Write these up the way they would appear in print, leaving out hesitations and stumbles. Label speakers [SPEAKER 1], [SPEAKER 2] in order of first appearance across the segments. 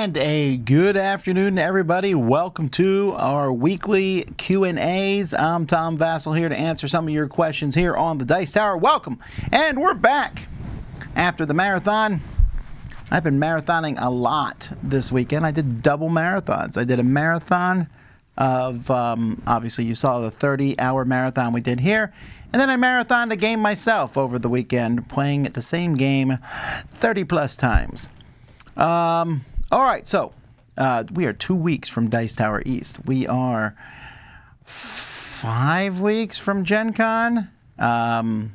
[SPEAKER 1] And a good afternoon to everybody. Welcome to our weekly Q&As. I'm Tom Vasel here to answer some of your questions here on the Dice Tower. Welcome. And we're back after the marathon. I've been marathoning a lot this weekend. I did double marathons. I did a marathon of, obviously you saw the 30-hour marathon we did here. And then I marathoned a game myself over the weekend, playing the same game 30 plus times. All right, so we are 2 weeks from Dice Tower East. We are 5 weeks from Gen Con. No,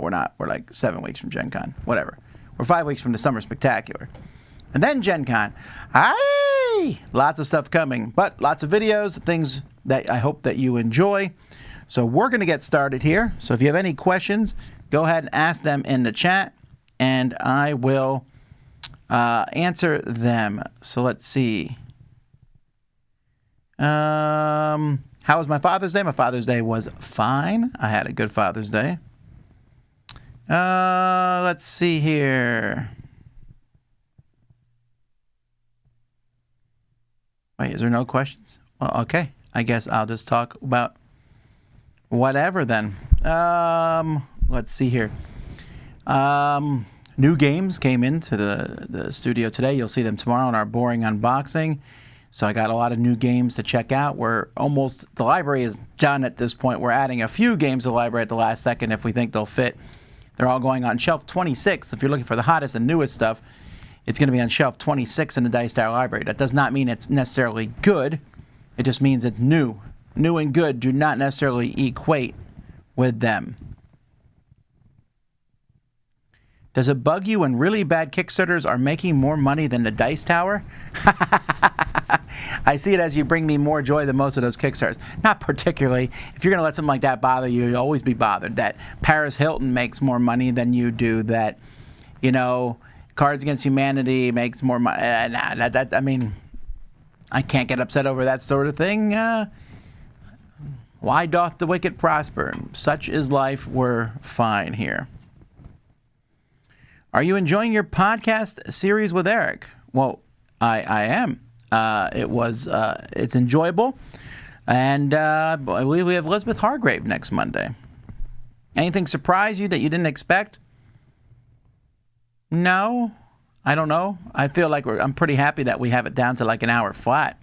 [SPEAKER 1] we're not. We're like 7 weeks from Gen Con. Whatever. We're 5 weeks from the Summer Spectacular. And then Gen Con. Aye! Lots of stuff coming, but lots of videos, things that I hope that you enjoy. So we're going to get started here. So if you have any questions, go ahead and ask them in the chat, and I will answer them. So let's see. How was my Father's Day? My Father's Day was fine. I had a good Father's Day. Let's see here. Wait, is there no questions? Well, okay. I guess I'll just talk about whatever then. Let's see here. New games came into the studio today. You'll see them tomorrow in our boring unboxing. So I got a lot of new games to check out. The library is done at this point. We're adding a few games to the library at the last second if we think they'll fit. They're all going on shelf 26. If you're looking for the hottest and newest stuff, it's going to be on shelf 26 in the Dice Tower library. That does not mean it's necessarily good. It just means it's new. New and good do not necessarily equate with them. Does it bug you when really bad Kickstarters are making more money than the Dice Tower? I see it as you bring me more joy than most of those Kickstarters. Not particularly. If you're going to let something like that bother you, you'll always be bothered. That Paris Hilton makes more money than you do. That, Cards Against Humanity makes more money. I mean, I can't get upset over that sort of thing. Why doth the wicked prosper? Such is life. We're fine here. Are you enjoying your podcast series with Eric? Well, I am. It's enjoyable. And I believe we have Elizabeth Hargrave next Monday. Anything surprise you that you didn't expect? No, I don't know. I feel like I'm pretty happy that we have it down to like an hour flat.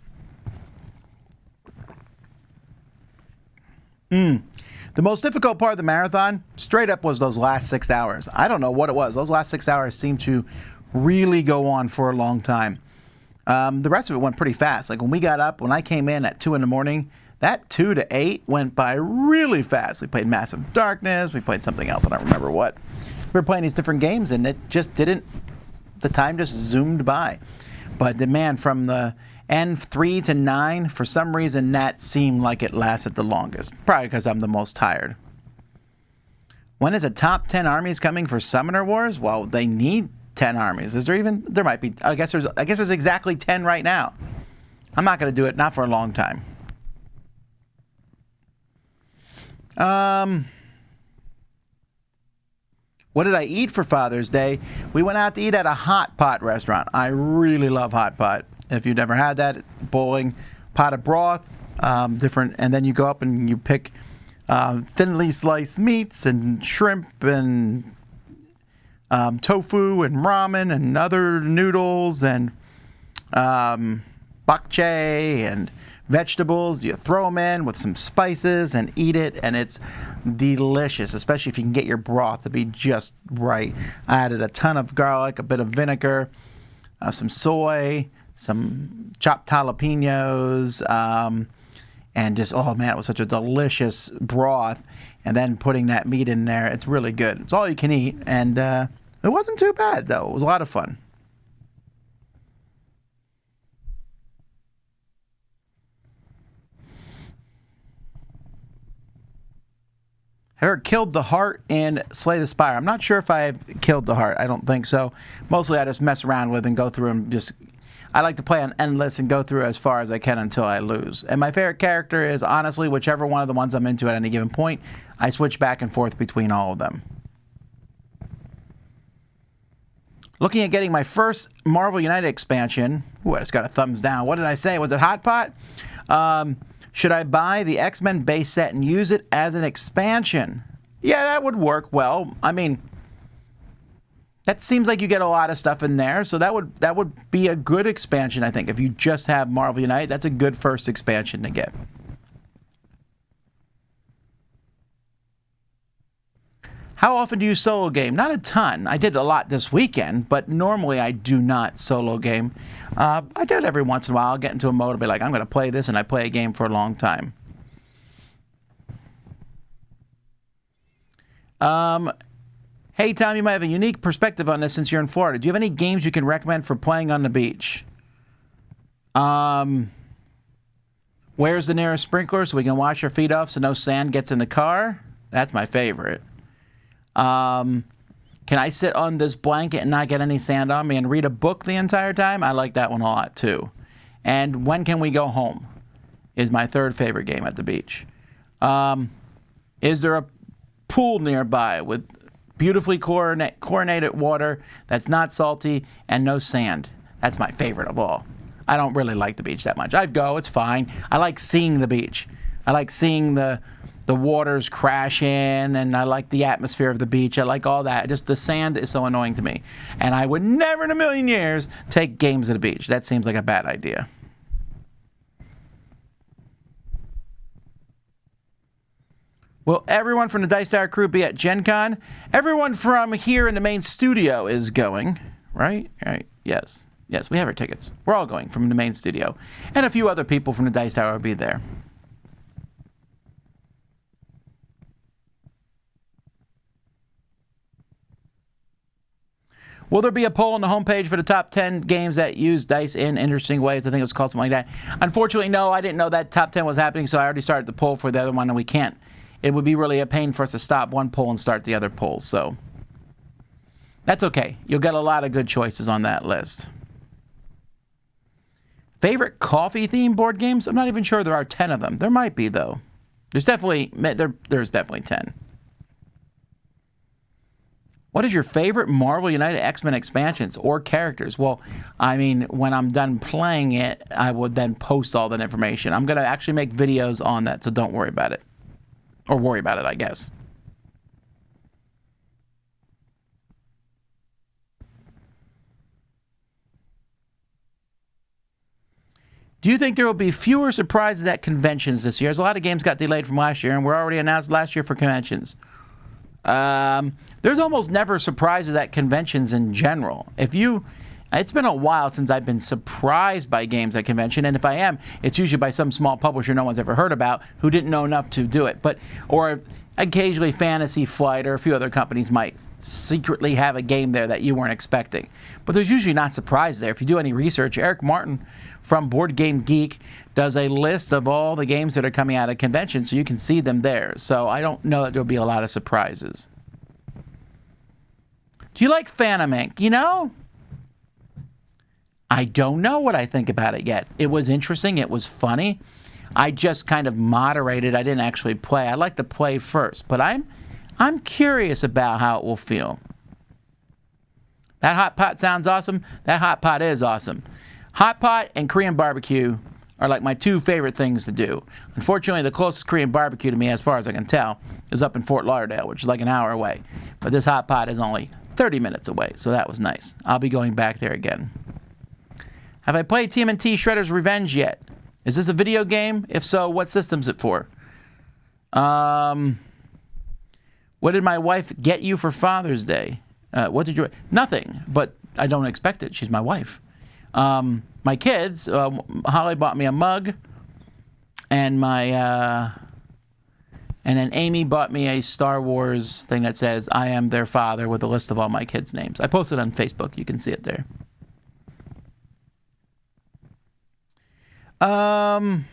[SPEAKER 1] The most difficult part of the marathon, straight up, was those last 6 hours. I don't know what it was. Those last 6 hours seemed to really go on for a long time. The rest of it went pretty fast. Like when I came in at 2 in the morning, that 2 to 8 went by really fast. We played Massive Darkness. We played something else. I don't remember what. We were playing these different games, and the time just zoomed by. But from the end 3 to 9, for some reason, that seemed like it lasted the longest. Probably because I'm the most tired. When is a top 10 armies coming for Summoner Wars? Well, they need 10 armies. There might be, I guess there's exactly 10 right now. I'm not going to do it, not for a long time. What did I eat for Father's Day? We went out to eat at a hot pot restaurant. I really love hot pot. If you've never had that, it's boiling pot of broth, different, and then you go up and you pick thinly sliced meats and shrimp and tofu and ramen and other noodles and bakche and vegetables. You throw them in with some spices and eat it, and it's delicious, especially if you can get your broth to be just right. I added a ton of garlic, a bit of vinegar, some soy, some chopped jalapenos, and just, oh man, it was such a delicious broth. And then putting that meat in there, it's really good. It's all you can eat, and it wasn't too bad, though. It was a lot of fun. I ever killed the heart in Slay the Spire. I'm not sure if I've killed the heart. I don't think so. Mostly I just mess around with and go through and I like to play on endless and go through as far as I can until I lose. And my favorite character is, honestly, whichever one of the ones I'm into at any given point. I switch back and forth between all of them. Looking at getting my first Marvel United expansion. Ooh, I just got a thumbs down. What did I say? Was it Hot Pot? Should I buy the X-Men base set and use it as an expansion? Yeah, that would work well. I mean, that seems like you get a lot of stuff in there, so that would be a good expansion, I think. If you just have Marvel United, that's a good first expansion to get. How often do you solo game? Not a ton. I did a lot this weekend, but normally I do not solo game. I do it every once in a while. I'll get into a mode and be like, I'm going to play this, and I play a game for a long time. Hey, Tom, you might have a unique perspective on this since you're in Florida. Do you have any games you can recommend for playing on the beach? Where's the nearest sprinkler so we can wash our feet off so no sand gets in the car? That's my favorite. Can I sit on this blanket and not get any sand on me and read a book the entire time? I like that one a lot, too. And when can we go home is my third favorite game at the beach. Is there a pool nearby with beautifully chlorinated water that's not salty and no sand? That's my favorite of all. I don't really like the beach that much. I'd go, it's fine. I like seeing the beach. I like seeing the waters crashing, and I like the atmosphere of the beach. I like all that. Just the sand is so annoying to me. And I would never in a million years take games at the beach. That seems like a bad idea. Will everyone from the Dysart crew be at Gen Con? Everyone from here in the main studio is going, right? Right. Yes. Yes, we have our tickets. We're all going from the main studio. And a few other people from the Dysart will be there. Will there be a poll on the homepage for the top 10 games that use dice in interesting ways? I think it was called something like that. Unfortunately, no, I didn't know that top 10 was happening, so I already started the poll for the other one, and we can't. It would be really a pain for us to stop one poll and start the other poll, so that's okay. You'll get a lot of good choices on that list. Favorite coffee-themed board games? I'm not even sure there are 10 of them. There might be, though. There's definitely 10. What is your favorite Marvel United X-Men expansions or characters? Well, I mean, when I'm done playing it, I would then post all that information. I'm going to actually make videos on that, so don't worry about it. Or worry about it, I guess. Do you think there will be fewer surprises at conventions this year? As a lot of games got delayed from last year, and were already announced last year for conventions. There's almost never surprises at conventions in general. It's been a while since I've been surprised by games at convention, and if I am, it's usually by some small publisher no one's ever heard about who didn't know enough to do it. Or occasionally Fantasy Flight or a few other companies might secretly have a game there that you weren't expecting. But there's usually not surprises there. If you do any research, Eric Martin from Board Game Geek does a list of all the games that are coming out of convention, so you can see them there. So I don't know that there'll be a lot of surprises. Do you like Phantom Inc? You know, I don't know what I think about it yet. It was interesting. It was funny. I just kind of moderated. I didn't actually play. I'd like to play first, but I'm curious about how it will feel. That hot pot sounds awesome. That hot pot is awesome. Hot pot and Korean barbecue are like my two favorite things to do. Unfortunately, the closest Korean barbecue to me, as far as I can tell, is up in Fort Lauderdale, which is like an hour away. But this hot pot is only 30 minutes away, so that was nice. I'll be going back there again. Have I played TMNT Shredder's Revenge yet? Is this a video game? If so, what system's it for? What did my wife get you for Father's Day? What did you... Nothing, but I don't expect it. She's my wife. My kids, Holly bought me a mug, and and then Amy bought me a Star Wars thing that says, I am their father, with a list of all my kids' names. I posted it on Facebook. You can see it there. Have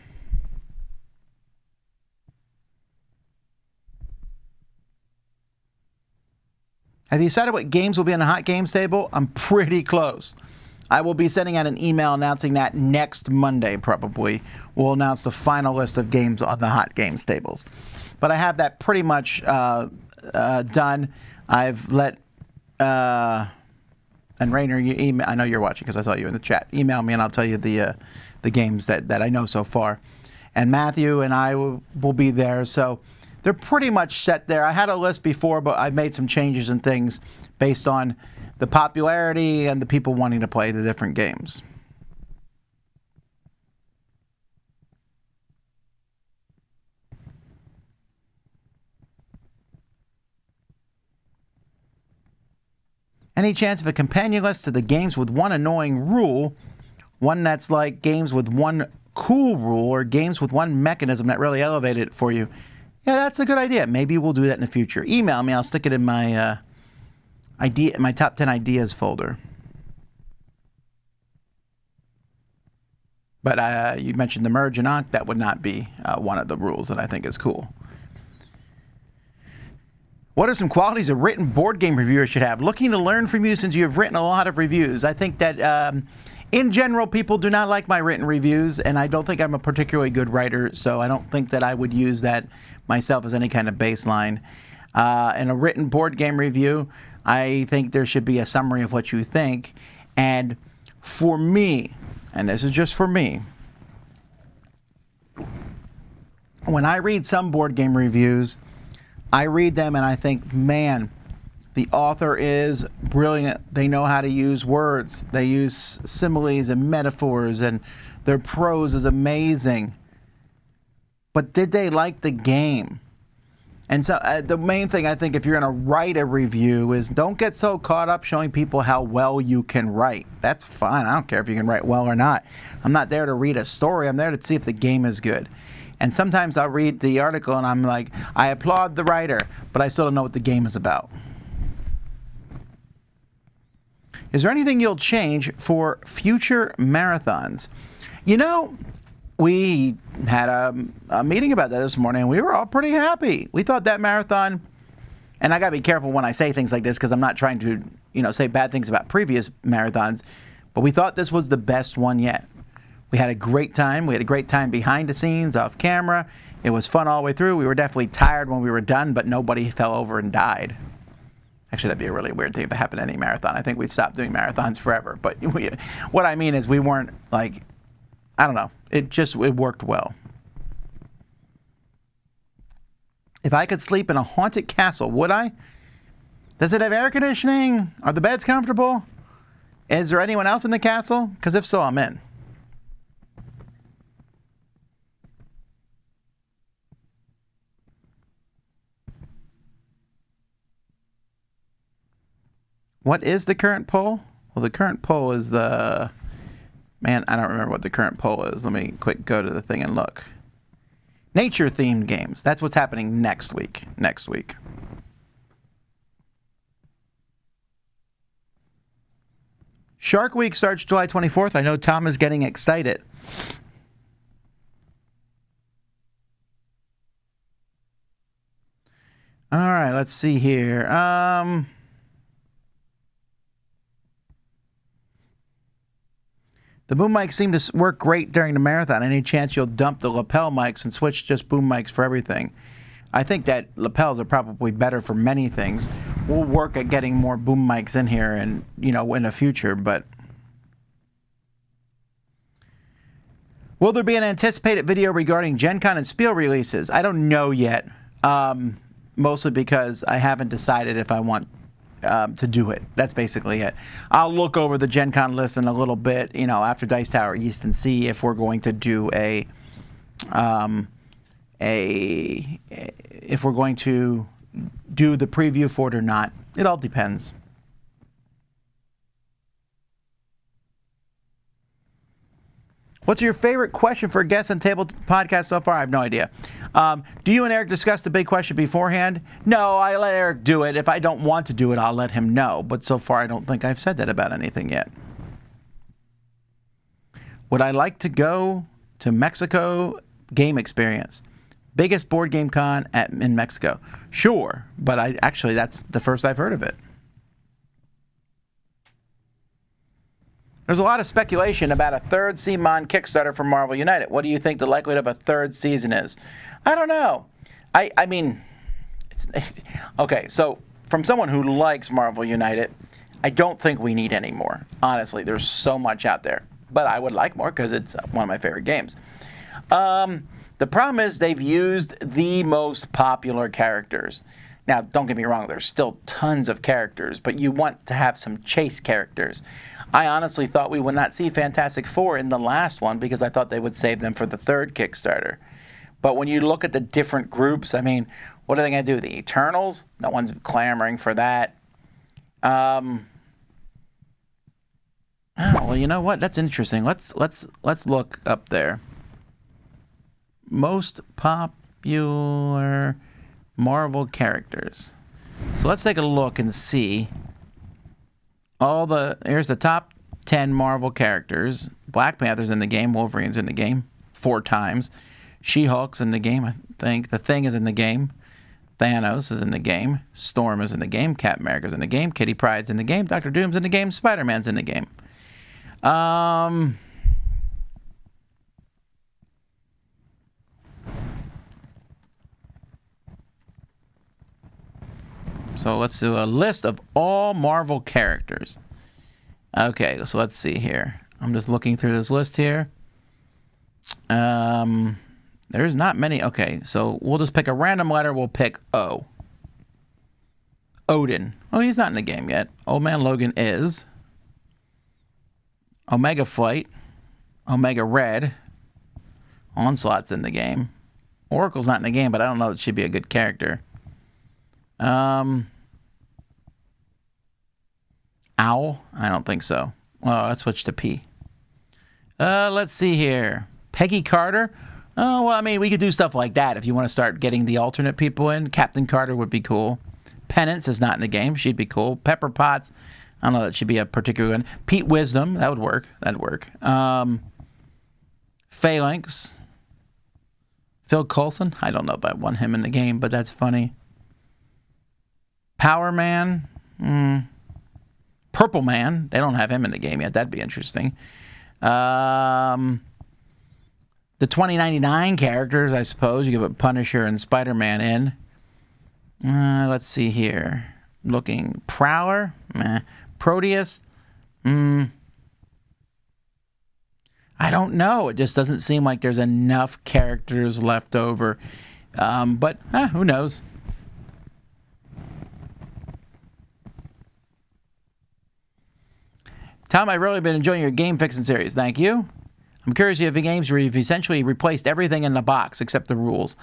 [SPEAKER 1] you decided what games will be on the Hot Games table? I'm pretty close. I will be sending out an email announcing that next Monday, probably. We'll announce the final list of games on the Hot Games tables. But I have that pretty much done. I've let And Rainer, you email, I know you're watching because I saw you in the chat. Email me and I'll tell you the games that I know so far. And Matthew and I will be there, so they're pretty much set there. I had a list before, but I've made some changes and things based on the popularity and the people wanting to play the different games. Any chance of a companion list to the games with one annoying rule, one that's like games with one cool rule, or games with one mechanism that really elevated it for you? Yeah, that's a good idea. Maybe we'll do that in the future. Email me. I'll stick it in my my top 10 ideas folder. But you mentioned the merge and onk. That would not be one of the rules that I think is cool. What are some qualities a written board game reviewer should have? Looking to learn from you since you have written a lot of reviews. I think that in general, people do not like my written reviews, and I don't think I'm a particularly good writer, so I don't think that I would use that myself as any kind of baseline. In a written board game review, I think there should be a summary of what you think. And for me, and this is just for me, when I read some board game reviews, I read them and I think, man, the author is brilliant. They know how to use words. They use similes and metaphors, and their prose is amazing. But did they like the game? And so the main thing I think if you're going to write a review is don't get so caught up showing people how well you can write. That's fine. I don't care if you can write well or not. I'm not there to read a story. I'm there to see if the game is good. And sometimes I'll read the article and I'm like, I applaud the writer, but I still don't know what the game is about. Is there anything you'll change for future marathons? You know, we had a meeting about that this morning, and we were all pretty happy. We thought that marathon, and I got to be careful when I say things like this because I'm not trying to, say bad things about previous marathons, but we thought this was the best one yet. We had a great time. We had a great time behind the scenes, off camera. It was fun all the way through. We were definitely tired when we were done, but nobody fell over and died. Actually, that'd be a really weird thing if it happened at any marathon. I think we'd stop doing marathons forever. But what I mean is we weren't like, I don't know. It worked well. If I could sleep in a haunted castle, would I? Does it have air conditioning? Are the beds comfortable? Is there anyone else in the castle? Because if so, I'm in. What is the current poll? Well, the current poll is the... Man, I don't remember what the current poll is. Let me quick go to the thing and look. Nature-themed games. That's what's happening next week. Shark Week starts July 24th. I know Tom is getting excited. All right, let's see here. The boom mics seem to work great during the marathon. Any chance you'll dump the lapel mics and switch just boom mics for everything? I think that lapels are probably better for many things. We'll work at getting more boom mics in here and, in the future, but... Will there be an anticipated video regarding Gen Con and Spiel releases? I don't know yet, mostly because I haven't decided if I want to do it. That's basically it. I'll look over the Gen Con list in a little bit, after Dice Tower East and see if we're going to do if we're going to do the preview for it or not. It all depends. What's your favorite question for a guest on Table Podcast so far? I have no idea. Do you and Eric discuss the big question beforehand? No, I let Eric do it. If I don't want to do it, I'll let him know. But so far, I don't think I've said that about anything yet. Would I like to go to Mexico Game Experience? Biggest board game con in Mexico. Sure, but that's the first I've heard of it. There's a lot of speculation about a third CMON Kickstarter for Marvel United. What do you think the likelihood of a third season is? I don't know. I mean, okay, so from someone who likes Marvel United, I don't think we need any more. Honestly, there's so much out there. But I would like more because it's one of my favorite games. The problem is they've used the most popular characters. Now, don't get me wrong, there's still tons of characters, but you want to have some chase characters. I honestly thought we would not see Fantastic Four in the last one because I thought they would save them for the third Kickstarter. But when you look at the different groups, I mean, what are they going to do? The Eternals? No one's clamoring for that. Oh, well, you know what? That's interesting. Let's look up there. Most popular Marvel characters. So let's take a look and see. Here's the top 10 Marvel characters. Black Panther's in the game. Wolverine's in the game 4 times. She-Hulk's in the game, I think. The Thing is in the game. Thanos is in the game. Storm is in the game. Captain America's in the game. Kitty Pryde's in the game. Doctor Doom's in the game. Spider-Man's in the game. So let's do a list of all Marvel characters. Okay, so let's see here. I'm just looking through this list here. There's not many. Okay, so we'll just pick a random letter. We'll pick O. Odin. Oh, he's not in the game yet. Old Man Logan is. Omega Flight. Omega Red. Onslaught's in the game. Oracle's not in the game, but I don't know that she'd be a good character. Owl? I don't think so. Well, let's switch to P. Let's see here. Peggy Carter? Oh, well, I mean, we could do stuff like that if you want to start getting the alternate people in. Captain Carter would be cool. Penance is not in the game. She'd be cool. Pepper Potts, I don't know that she'd be a particular one. Pete Wisdom, that would work. That'd work. Phalanx. Phil Coulson, I don't know if I want him in the game, but that's funny. Power Man. Purple Man. They don't have him in the game yet. That'd be interesting. The 2099 characters, I suppose. You could put Punisher and Spider-Man in. Let's see here. Looking. Prowler. Proteus. I don't know. It just doesn't seem like there's enough characters left over. But who knows? Tom, I've really been enjoying your game fixing series. Thank you. I'm curious if you have games where you've essentially replaced everything in the box except the rules.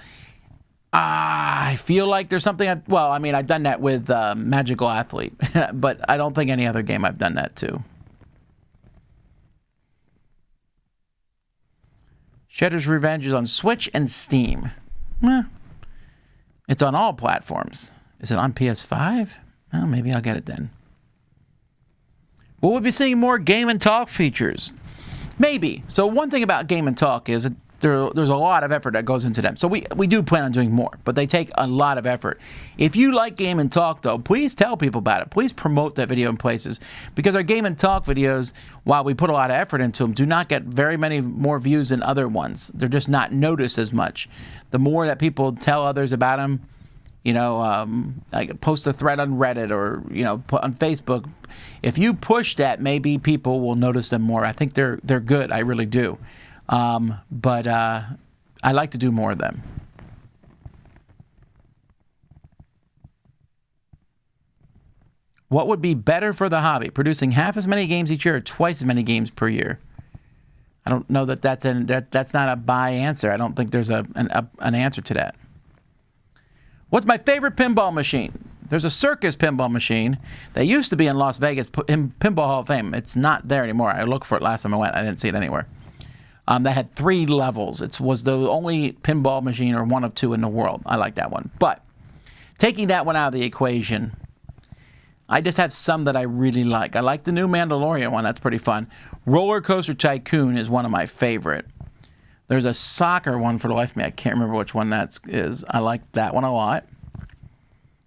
[SPEAKER 1] I feel like there's something... I've done that with Magical Athlete, but I don't think any other game I've done that to. Shredder's Revenge is on Switch and Steam. It's on all platforms. Is it on PS5? Well, maybe I'll get it then. Will we be seeing more Game and Talk features? Maybe. So one thing about Game and Talk is there's a lot of effort that goes into them. So we do plan on doing more, but they take a lot of effort. If you like Game and Talk, though, please tell people about it. Please promote that video in places, because our Game and Talk videos, while we put a lot of effort into them, do not get very many more views than other ones. They're just not noticed as much. The more that people tell others about them, like post a thread on Reddit or, put on Facebook. If you push that, maybe people will notice them more. I think they're good. I really do. But I like to do more of them. What would be better for the hobby? Producing half as many games each year or twice as many games per year? I don't know that's not a buy answer. I don't think there's an answer to that. What's my favorite pinball machine? There's a Circus pinball machine that used to be in Las Vegas in Pinball Hall of Fame. It's not there anymore. I looked for it last time I went. I didn't see it anywhere. That had 3 levels. It was the only pinball machine, or one of 2 in the world. I like that one. But taking that one out of the equation, I just have some that I really like. I like the new Mandalorian one. That's pretty fun. Roller Coaster Tycoon is one of my favorite. There's a soccer one for the life of me. I can't remember which one that is. I like that one a lot.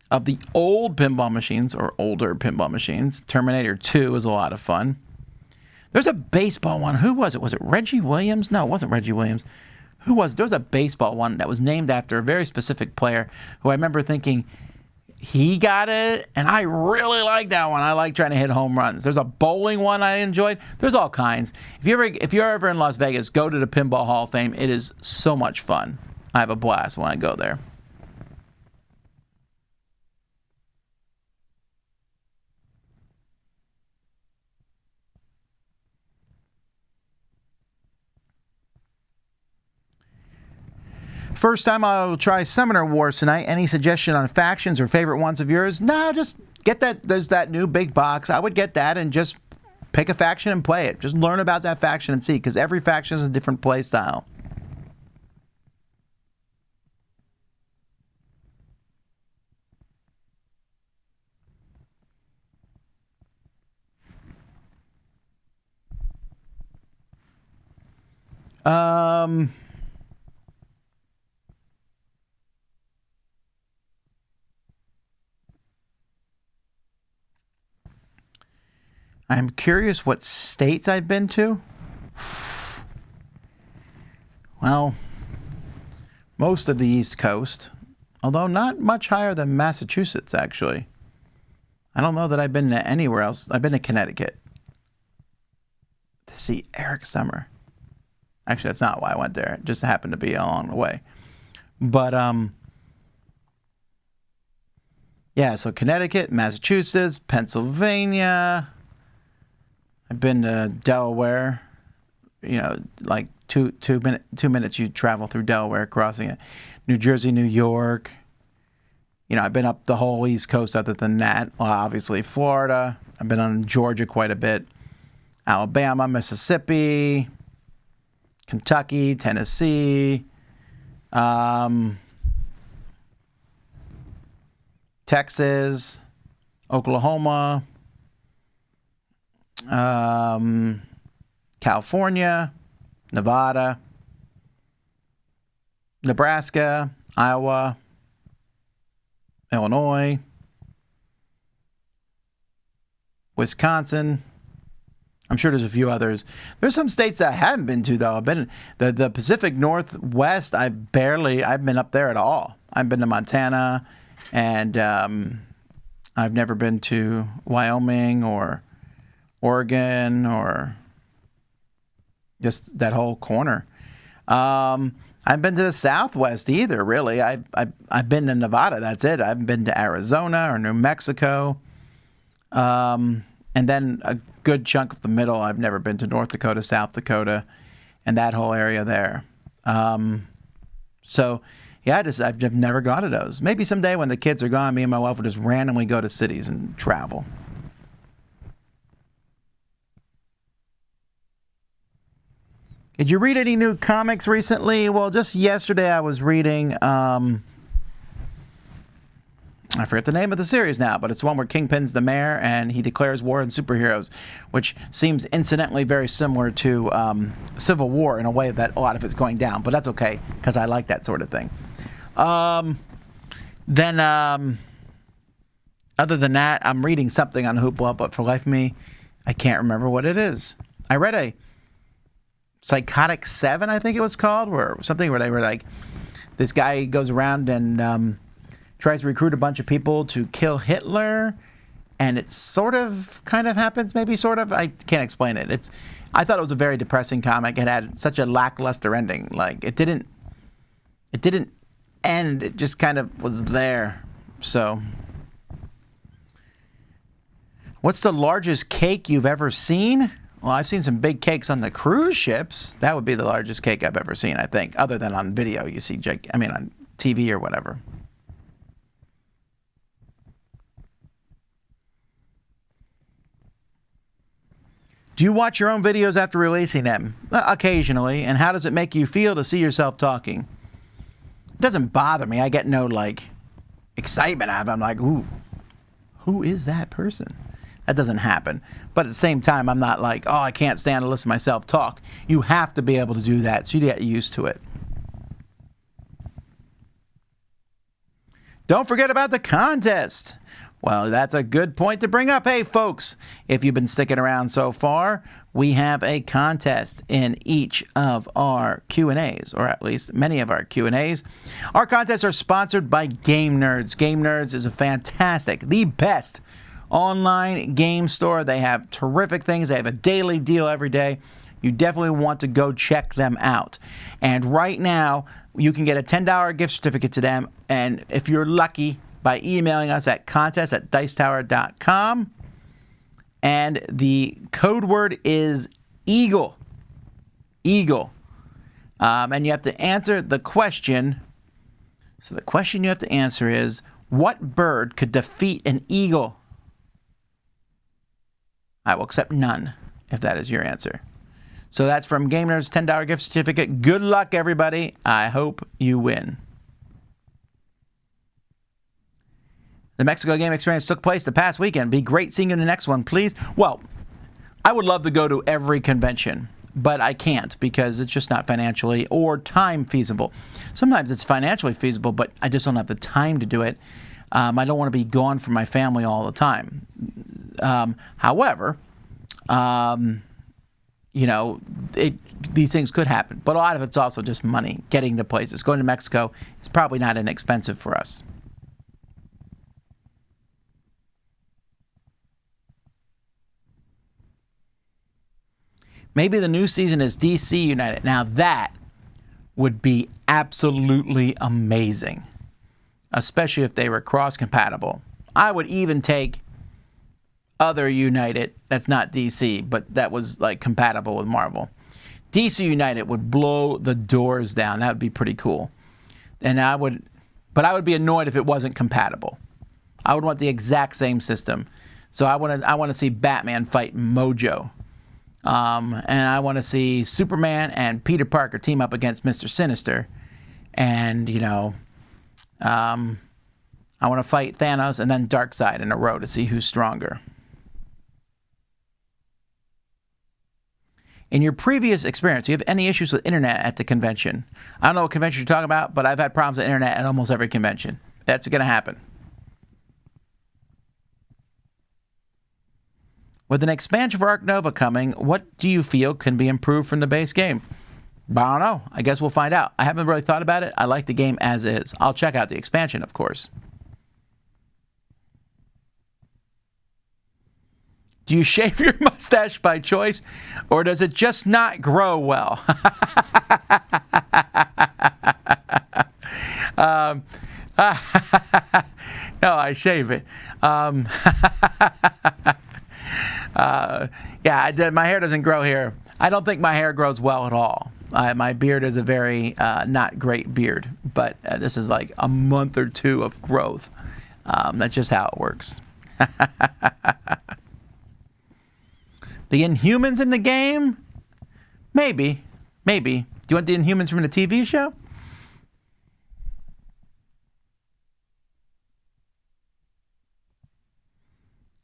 [SPEAKER 1] Of the old pinball machines, or older pinball machines, Terminator 2 is a lot of fun. There's a baseball one. Who was it? Was it Reggie Williams? No, it wasn't Reggie Williams. Who was it? There was a baseball one that was named after a very specific player who I remember thinking, he got it, and I really like that one. I like trying to hit home runs. There's a bowling one I enjoyed. There's all kinds. If you're ever in Las Vegas, go to the Pinball Hall of Fame. It is so much fun. I have a blast when I go there. First time I'll try Summoner Wars tonight. Any suggestion on factions or favorite ones of yours? Nah, just get that. There's that new big box. I would get that and just pick a faction and play it. Just learn about that faction and see, because every faction is a different play style. I'm curious what states I've been to. Well, most of the East Coast, although not much higher than Massachusetts, actually. I don't know that I've been to anywhere else. I've been to Connecticut to see Eric Summer. Actually, that's not why I went there. It just happened to be along the way. But, yeah, so Connecticut, Massachusetts, Pennsylvania. I've been to Delaware. You know, like two minutes you travel through Delaware, crossing it. New Jersey, New York. You know, I've been up the whole East Coast other than that. Well, obviously, Florida. I've been on Georgia quite a bit. Alabama, Mississippi, Kentucky, Tennessee, Texas, Oklahoma, California, Nevada, Nebraska, Iowa, Illinois, Wisconsin. I'm sure there's a few others. There's some states that I haven't been to, though. I've been the Pacific Northwest. I've been up there at all. I've been to Montana, and I've never been to Wyoming or Oregon or just that whole corner. I've been to the Southwest either, really. I've been to Nevada. That's it. I haven't been to Arizona or New Mexico. And then a good chunk of the middle. I've never been to North Dakota, South Dakota, and that whole area there. So, yeah, I've never gone to those. Maybe someday when the kids are gone, me and my wife will just randomly go to cities and travel. Did you read any new comics recently? Well, just yesterday I was reading, I forget the name of the series now, but it's one where Kingpin's the mayor and he declares war on superheroes, which seems incidentally very similar to Civil War in a way that a lot of it's going down, but that's okay because I like that sort of thing. Then, other than that, I'm reading something on Hoopla, but for life of me, I can't remember what it is. I read a Psychotic 7, I think it was called, or something where they were like, this guy goes around and tries to recruit a bunch of people to kill Hitler, and it sort of kind of happens, maybe sort of. I can't explain it. I thought it was a very depressing comic. It had such a lackluster ending. Like it didn't end. It just kind of was there. So, what's the largest cake you've ever seen? Well, I've seen some big cakes on the cruise ships. That would be the largest cake I've ever seen, I think, other than on video. You see, on TV or whatever. Do you watch your own videos after releasing them? Occasionally. And how does it make you feel to see yourself talking? It doesn't bother me. I get no, excitement out of it. I'm like, ooh, who is that person? That doesn't happen. But at the same time, I'm not like, oh, I can't stand to listen to myself talk. You have to be able to do that, so you get used to it. Don't forget about the contest. Well, that's a good point to bring up. Hey, folks, if you've been sticking around so far, we have a contest in each of our Q&As, or at least many of our Q&As. Our contests are sponsored by Game Nerds. Game Nerds is a fantastic, the best online game store. They have terrific things. They have a daily deal every day. You definitely want to go check them out. And right now, you can get a $10 gift certificate to them. And if you're lucky, by emailing us at contest@dicetower.com. And the code word is Eagle. Eagle. And you have to answer the question. So the question you have to answer is, what bird could defeat an eagle? I will accept none if that is your answer. So that's from Game Nerds, $10 gift certificate. Good luck, everybody. I hope you win. The Mexico Game Experience took place the past weekend. Be great seeing you in the next one, please. Well, I would love to go to every convention, but I can't because it's just not financially or time feasible. Sometimes it's financially feasible, but I just don't have the time to do it. I don't want to be gone from my family all the time. However, these things could happen, but a lot of it's also just money, getting to places. Going to Mexico is probably not inexpensive for us. Maybe the new season is DC United. Now that would be absolutely amazing, especially if they were cross-compatible. I would even take other United that's not DC, but that was like compatible with Marvel. DC United would blow the doors down. That would be pretty cool. And I would be annoyed if it wasn't compatible. I would want the exact same system. So I want to see Batman fight Mojo. And I want to see Superman and Peter Parker team up against Mr. Sinister. And, I want to fight Thanos and then Darkseid in a row to see who's stronger. In your previous experience, do you have any issues with internet at the convention? I don't know what convention you're talking about, but I've had problems with internet at almost every convention. That's going to happen. With an expansion for Ark Nova coming, what do you feel can be improved from the base game? I don't know. I guess we'll find out. I haven't really thought about it. I like the game as is. I'll check out the expansion, of course. Do you shave your mustache by choice, or does it just not grow well? No, I shave it. My hair doesn't grow here. I don't think my hair grows well at all. My beard is a very not great beard, but this is like a month or two of growth. That's just how it works. The Inhumans in the game? Maybe. Do you want the Inhumans from the TV show?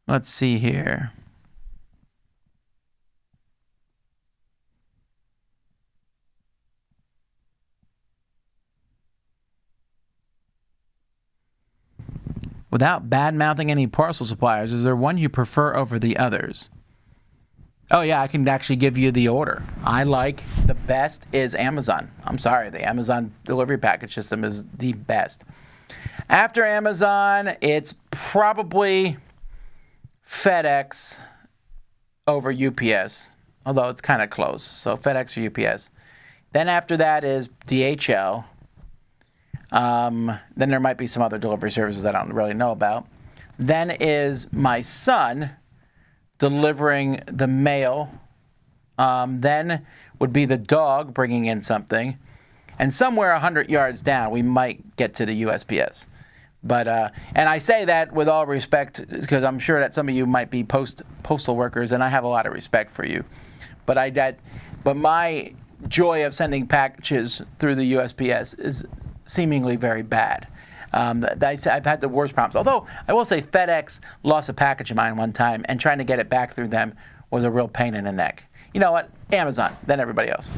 [SPEAKER 1] Let's see here. Without bad-mouthing any parcel suppliers, is there one you prefer over the others? Oh, yeah, I can actually give you the order. I like the best is Amazon. I'm sorry, the Amazon delivery package system is the best. After Amazon, it's probably FedEx over UPS, although it's kind of close. So FedEx or UPS. Then after that is DHL. Then there might be some other delivery services I don't really know about. Then is my son delivering the mail. Then would be the dog bringing in something. And somewhere 100 yards down, we might get to the USPS. But and I say that with all respect because I'm sure that some of you might be postal workers, and I have a lot of respect for you. But my joy of sending packages through the USPS is seemingly very bad. I've had the worst problems. Although I will say FedEx lost a package of mine one time, and trying to get it back through them was a real pain in the neck. You know what? Amazon, then everybody else.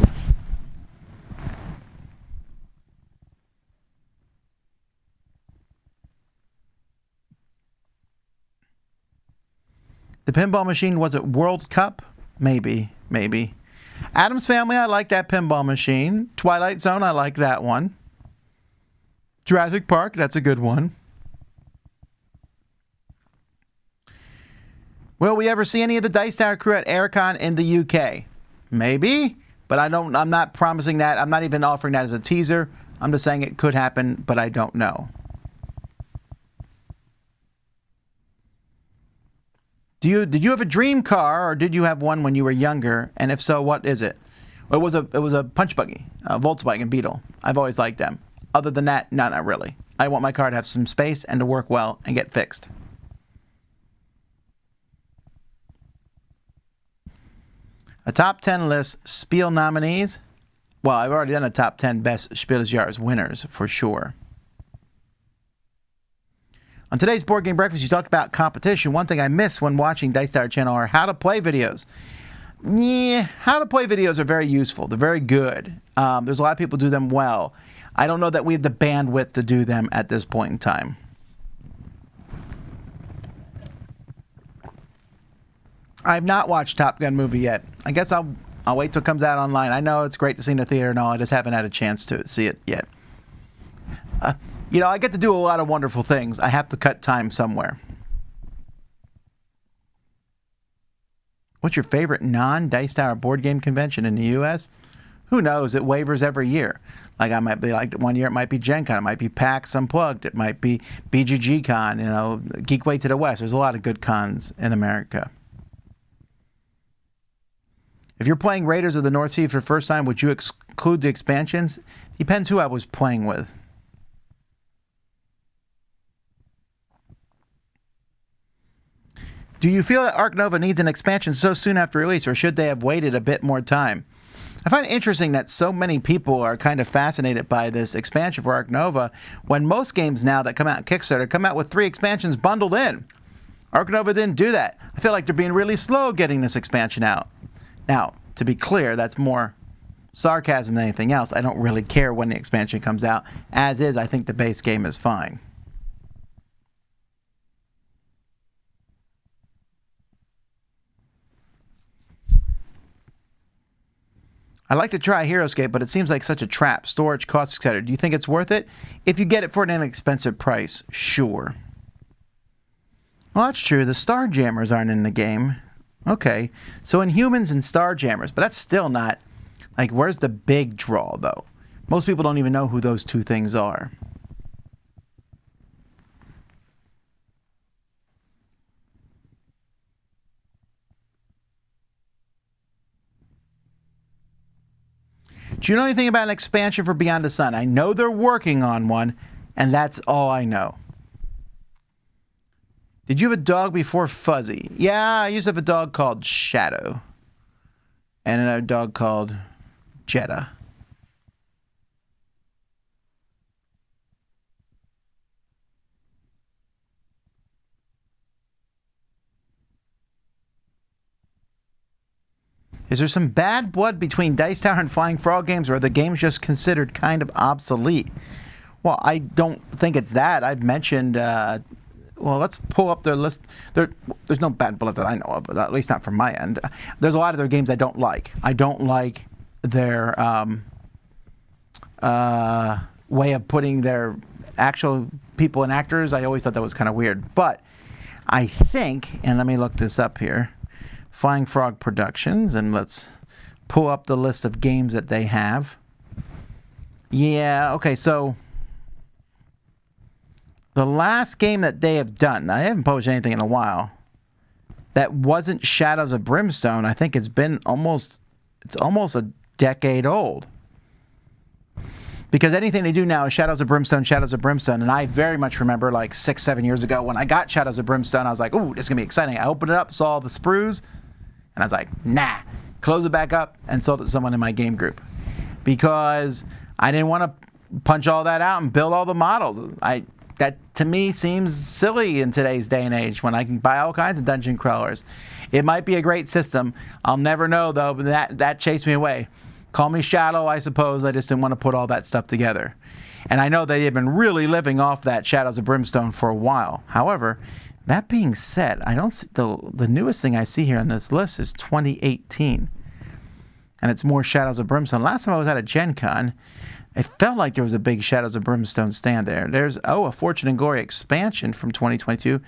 [SPEAKER 1] The pinball machine was at World Cup? Maybe. maybe. Addams Family, I like that pinball machine. Twilight Zone, I like that one. Jurassic Park, that's a good one. Will we ever see any of the Dice Tower crew at Aircon in the UK? Maybe, but I'm not promising that. I'm not even offering that as a teaser. I'm just saying it could happen, but I don't know. Did you have a dream car, or did you have one when you were younger? And if so, what is it? Well, it was a punch buggy, a Volkswagen Beetle. I've always liked them. Other than that, no, not really. I want my car to have some space and to work well and get fixed. A top 10 list, Spiel nominees. Well, I've already done a top 10 best Spiel is Yours winners for sure. On today's Board Game Breakfast, you talked about competition. One thing I miss when watching Dice Tower channel are how to play videos. Yeah, how to play videos are very useful. They're very good. There's a lot of people do them well. I don't know that we have the bandwidth to do them at this point in time. I've not watched Top Gun movie yet. I guess I'll wait till it comes out online. I know it's great to see in the theater and all. I just haven't had a chance to see it yet. I get to do a lot of wonderful things. I have to cut time somewhere. What's your favorite non-Dice Tower board game convention in the U.S.? Who knows? It wavers every year. Like I might be like one year it might be Gen Con, it might be PAX Unplugged, it might be BGG Con, Geekway to the West. There's a lot of good cons in America. If you're playing Raiders of the North Sea for the first time, would you exclude the expansions? Depends who I was playing with. Do you feel that Ark Nova needs an expansion so soon after release, or should they have waited a bit more time? I find it interesting that so many people are kind of fascinated by this expansion for Ark Nova, when most games now that come out in Kickstarter come out with 3 expansions bundled in. Ark Nova didn't do that. I feel like they're being really slow getting this expansion out. Now, to be clear, that's more sarcasm than anything else. I don't really care when the expansion comes out. As is, I think the base game is fine. I'd like to try HeroScape, but it seems like such a trap. Storage, costs, etc. Do you think it's worth it? If you get it for an inexpensive price, sure. Well, that's true. The Starjammers aren't in the game. Okay. So Inhumans and Starjammers, but that's still not... Like, where's the big draw, though? Most people don't even know who those two things are. Do you know anything about an expansion for Beyond the Sun? I know they're working on one, and that's all I know. Did you have a dog before Fuzzy? Yeah, I used to have a dog called Shadow. And another dog called Jetta. Is there some bad blood between Dice Tower and Flying Frog games, or are the games just considered kind of obsolete? Well, I don't think it's that. I've mentioned, well, let's pull up their list. There's no bad blood that I know of, but at least not from my end. There's a lot of their games I don't like. I don't like their way of putting their actual people and actors. I always thought that was kind of weird. But I think, and let me look this up here, Flying Frog Productions, and let's pull up the list of games that they have. Yeah, okay, so the last game that they have done, I haven't published anything in a while, that wasn't Shadows of Brimstone. I think it's almost a decade old. Because anything they do now is Shadows of Brimstone, and I very much remember like 6-7 years ago when I got Shadows of Brimstone, I was like, ooh, this is going to be exciting. I opened it up, saw all the sprues, and I was like, nah. Close it back up and sold it to someone in my game group. Because I didn't want to punch all that out and build all the models. That to me seems silly in today's day and age when I can buy all kinds of dungeon crawlers. It might be a great system. I'll never know though, but that chased me away. Call me shallow, I suppose. I just didn't want to put all that stuff together. And I know they have been really living off that Shadows of Brimstone for a while. However, that being said, I don't see, the newest thing I see here on this list is 2018. And it's more Shadows of Brimstone. Last time I was at a Gen Con, it felt like there was a big Shadows of Brimstone stand there. There's, a Fortune and Glory expansion from 2022.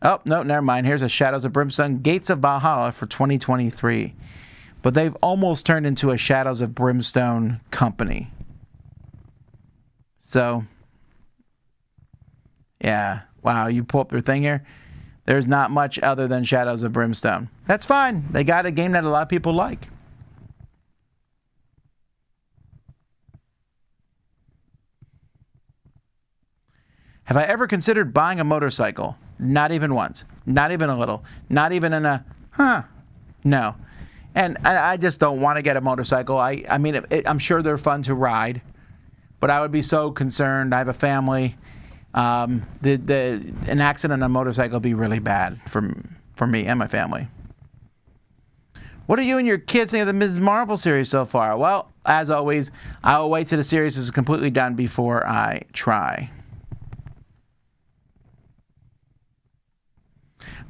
[SPEAKER 1] Oh, no, never mind. Here's a Shadows of Brimstone Gates of Valhalla for 2023. But they've almost turned into a Shadows of Brimstone company. So, yeah. Wow, you pull up your thing here. There's not much other than Shadows of Brimstone. That's fine. They got a game that a lot of people like. Have I ever considered buying a motorcycle? Not even once. Not even a little. Not even in a, no. And I just don't want to get a motorcycle. I mean, I'm sure they're fun to ride, but I would be so concerned. I have a family. An accident on a motorcycle would be really bad for me and my family. What do you and your kids think of the Ms. Marvel series so far? Well, as always, I will wait till the series is completely done before I try.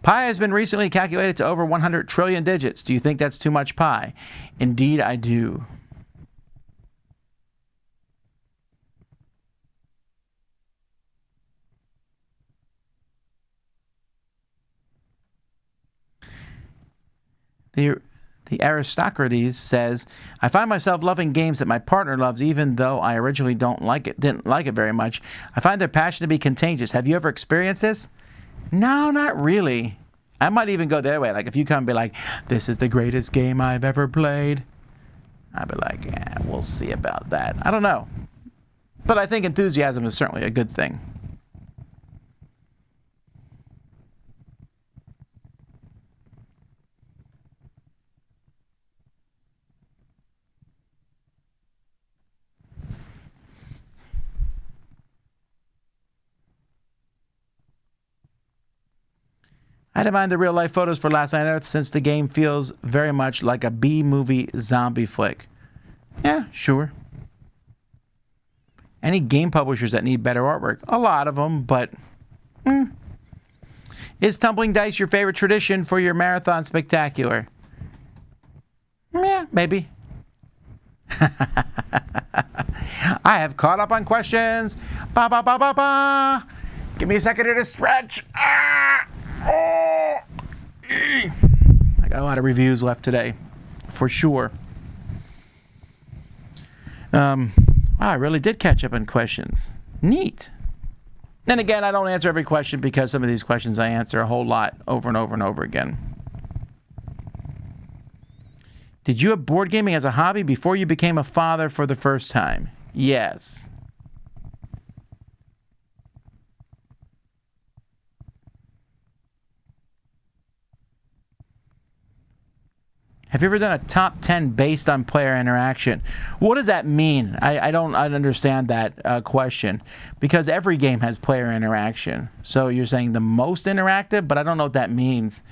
[SPEAKER 1] Pi has been recently calculated to over 100 trillion digits. Do you think that's too much pi? Indeed, I do. The Aristocrates says, I find myself loving games that my partner loves even though I originally didn't like it very much. I find their passion to be contagious. Have you ever experienced this? No, not really. I might even go their way. Like if you come and be like, this is the greatest game I've ever played, I'd be like, yeah, we'll see about that. I don't know. But I think enthusiasm is certainly a good thing. I didn't mind the real-life photos for Last Night on Earth since the game feels very much like a B-movie zombie flick. Yeah, sure. Any game publishers that need better artwork? A lot of them, but... Is tumbling dice your favorite tradition for your marathon spectacular? Yeah, maybe. I have caught up on questions. Ba ba ba ba ba. Give me a second here to stretch. I got a lot of reviews left today, for sure. Wow, I really did catch up on questions. Neat. And again, I don't answer every question because some of these questions I answer a whole lot over and over and over again. Did you have board gaming as a hobby before you became a father for the first time? Yes. Have you ever done a top 10 based on player interaction? What does that mean? I don't understand that question, because every game has player interaction. So you're saying the most interactive, but I don't know what that means.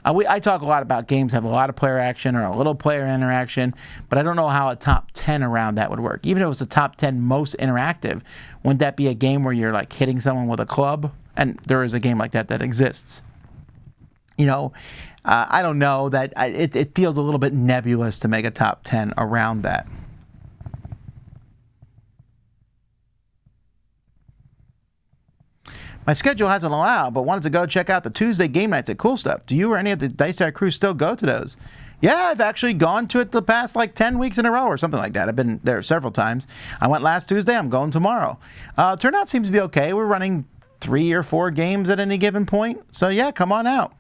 [SPEAKER 1] I talk a lot about games have a lot of player action or a little player interaction, but I don't know how a top 10 around that would work. Even if it was the top 10 most interactive, wouldn't that be a game where you're like hitting someone with a club? And there is a game like that exists. You know, I don't know, that it feels a little bit nebulous to make a top 10 around that. My schedule hasn't allowed, but wanted to go check out the Tuesday game nights at Cool Stuff. Do you or any of the Dysart crew still go to those? Yeah, I've actually gone to it the past like 10 weeks in a row or something like that. I've been there several times. I went last Tuesday. I'm going tomorrow. Turnout seems to be okay. We're running 3 or 4 games at any given point. So yeah, come on out.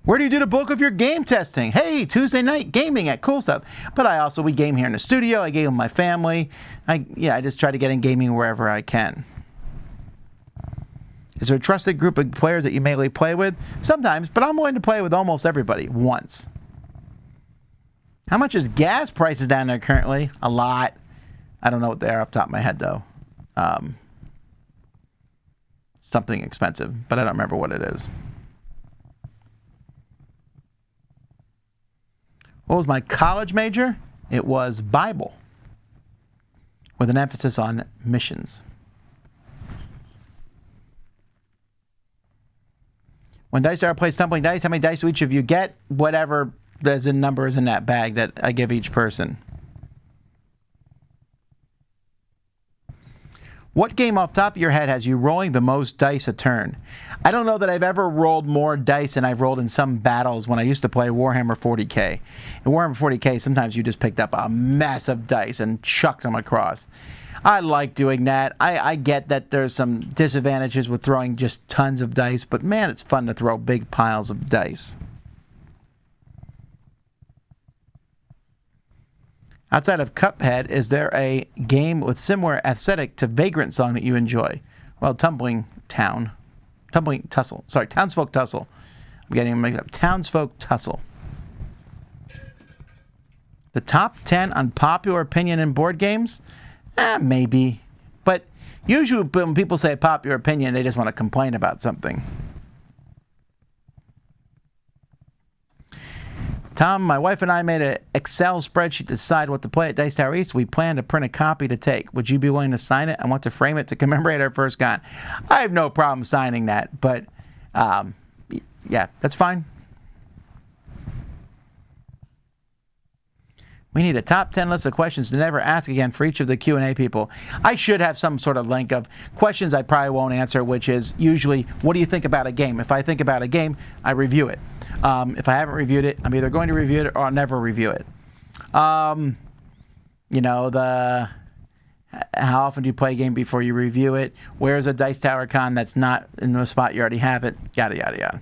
[SPEAKER 1] Where do you do the bulk of your game testing? Hey, Tuesday night gaming at Cool Stuff. But we game here in the studio. I game with my family. I just try to get in gaming wherever I can. Is there a trusted group of players that you mainly play with? Sometimes, but I'm willing to play with almost everybody once. How much is gas prices down there currently? A lot. I don't know what they are off the top of my head, though. Something expensive, but I don't remember what it is. What was my college major? It was Bible, with an emphasis on missions. When Dysart plays tumbling dice, how many dice do each of you get? Whatever there's in numbers in that bag that I give each person. What game off the top of your head has you rolling the most dice a turn? I don't know that I've ever rolled more dice than I've rolled in some battles when I used to play Warhammer 40k. In Warhammer 40k, sometimes you just picked up a mess of dice and chucked them across. I like doing that. I get that there's some disadvantages with throwing just tons of dice, but man, it's fun to throw big piles of dice. Outside of Cuphead, is there a game with similar aesthetic to Vagrant Song that you enjoy? Well, Townsfolk Tussle. I'm getting them mixed up. Townsfolk Tussle. The top 10 unpopular opinion in board games? Maybe. But usually when people say popular opinion, they just want to complain about something. Tom, my wife and I made an Excel spreadsheet to decide what to play at Dice Tower East. We plan to print a copy to take. Would you be willing to sign it? I want to frame it to commemorate our first con. I have no problem signing that, but yeah, that's fine. We need a top 10 list of questions to never ask again for each of the Q&A people. I should have some sort of link of questions I probably won't answer, which is usually, what do you think about a game? If I think about a game, I review it. If I haven't reviewed it, I'm either going to review it or I'll never review it. You know, how often do you play a game before you review it? Where's a Dice Tower Con that's not in the spot you already have it? Yada, yada, yada.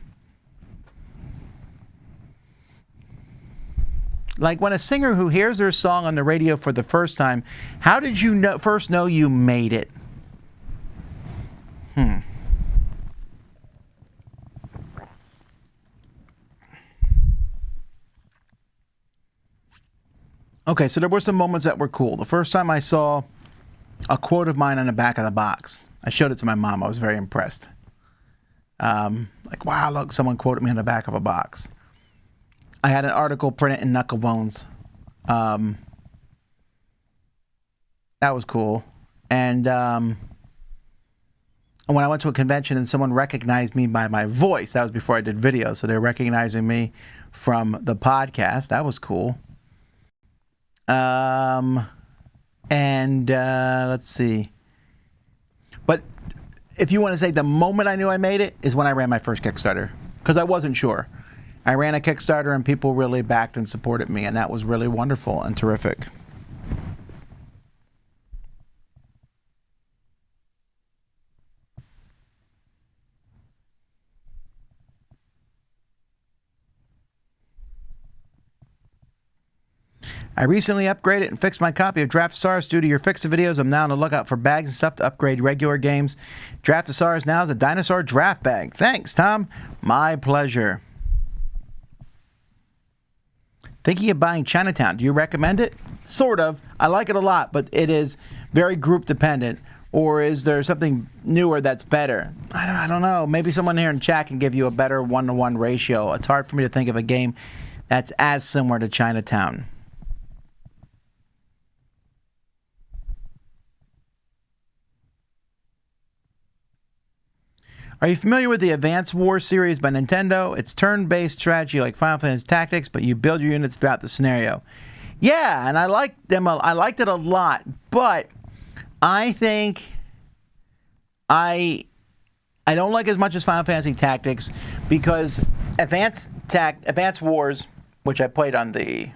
[SPEAKER 1] Like when a singer who hears their song on the radio for the first time, how did you first know you made it? Okay, so there were some moments that were cool. The first time I saw a quote of mine on the back of the box, I showed it to my mom. I was very impressed. Like, wow, look, someone quoted me on the back of a box. I had an article printed in Knucklebones. That was cool. And when I went to a convention and someone recognized me by my voice, that was before I did video, so they're recognizing me from the podcast. That was cool. Let's see. But if you want to say the moment I knew I made it is when I ran my first Kickstarter, because I wasn't sure. I ran a Kickstarter and people really backed and supported me, and that was really wonderful and terrific. I recently upgraded and fixed my copy of Draftosaurus. Due to your fix videos, I'm now on the lookout for bags and stuff to upgrade regular games. Draftosaurus now is a dinosaur draft bag. Thanks, Tom. My pleasure. Thinking of buying Chinatown. Do you recommend it? Sort of. I like it a lot, but it is very group dependent. Or is there something newer that's better? I don't know. Maybe someone here in chat can give you a better 1-to-1 ratio. It's hard for me to think of a game that's as similar to Chinatown. Are you familiar with the Advance Wars series by Nintendo? It's turn-based strategy like Final Fantasy Tactics, but you build your units throughout the scenario. Yeah, and I liked them. I liked it a lot, but I think I don't like as much as Final Fantasy Tactics because Advance Wars, which I played on the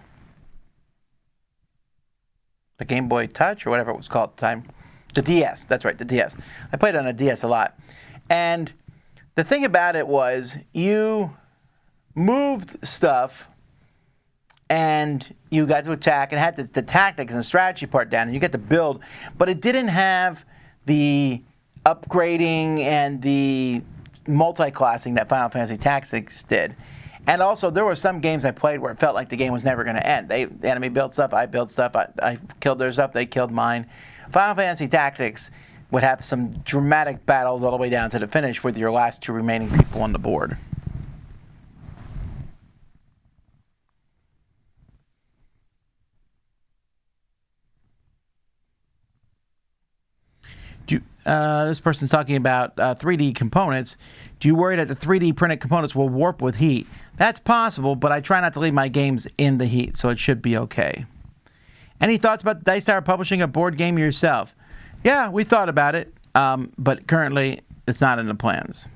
[SPEAKER 1] Game Boy Touch or whatever it was called at the time, the DS. That's right, the DS. I played on a DS a lot. And the thing about it was you moved stuff and you got to attack and had the tactics and strategy part down and you get to build, but it didn't have the upgrading and the multi-classing that Final Fantasy Tactics did. And also, there were some games I played where it felt like the game was never going to end. The enemy built stuff, I built stuff, I killed their stuff, they killed mine. Final Fantasy Tactics would have some dramatic battles all the way down to the finish with your last two remaining people on the board. This person's talking about 3D components. Do you worry that the 3D printed components will warp with heat? That's possible, but I try not to leave my games in the heat, so it should be okay. Any thoughts about Dice Tower publishing a board game yourself? Yeah, we thought about it, but currently it's not in the plans.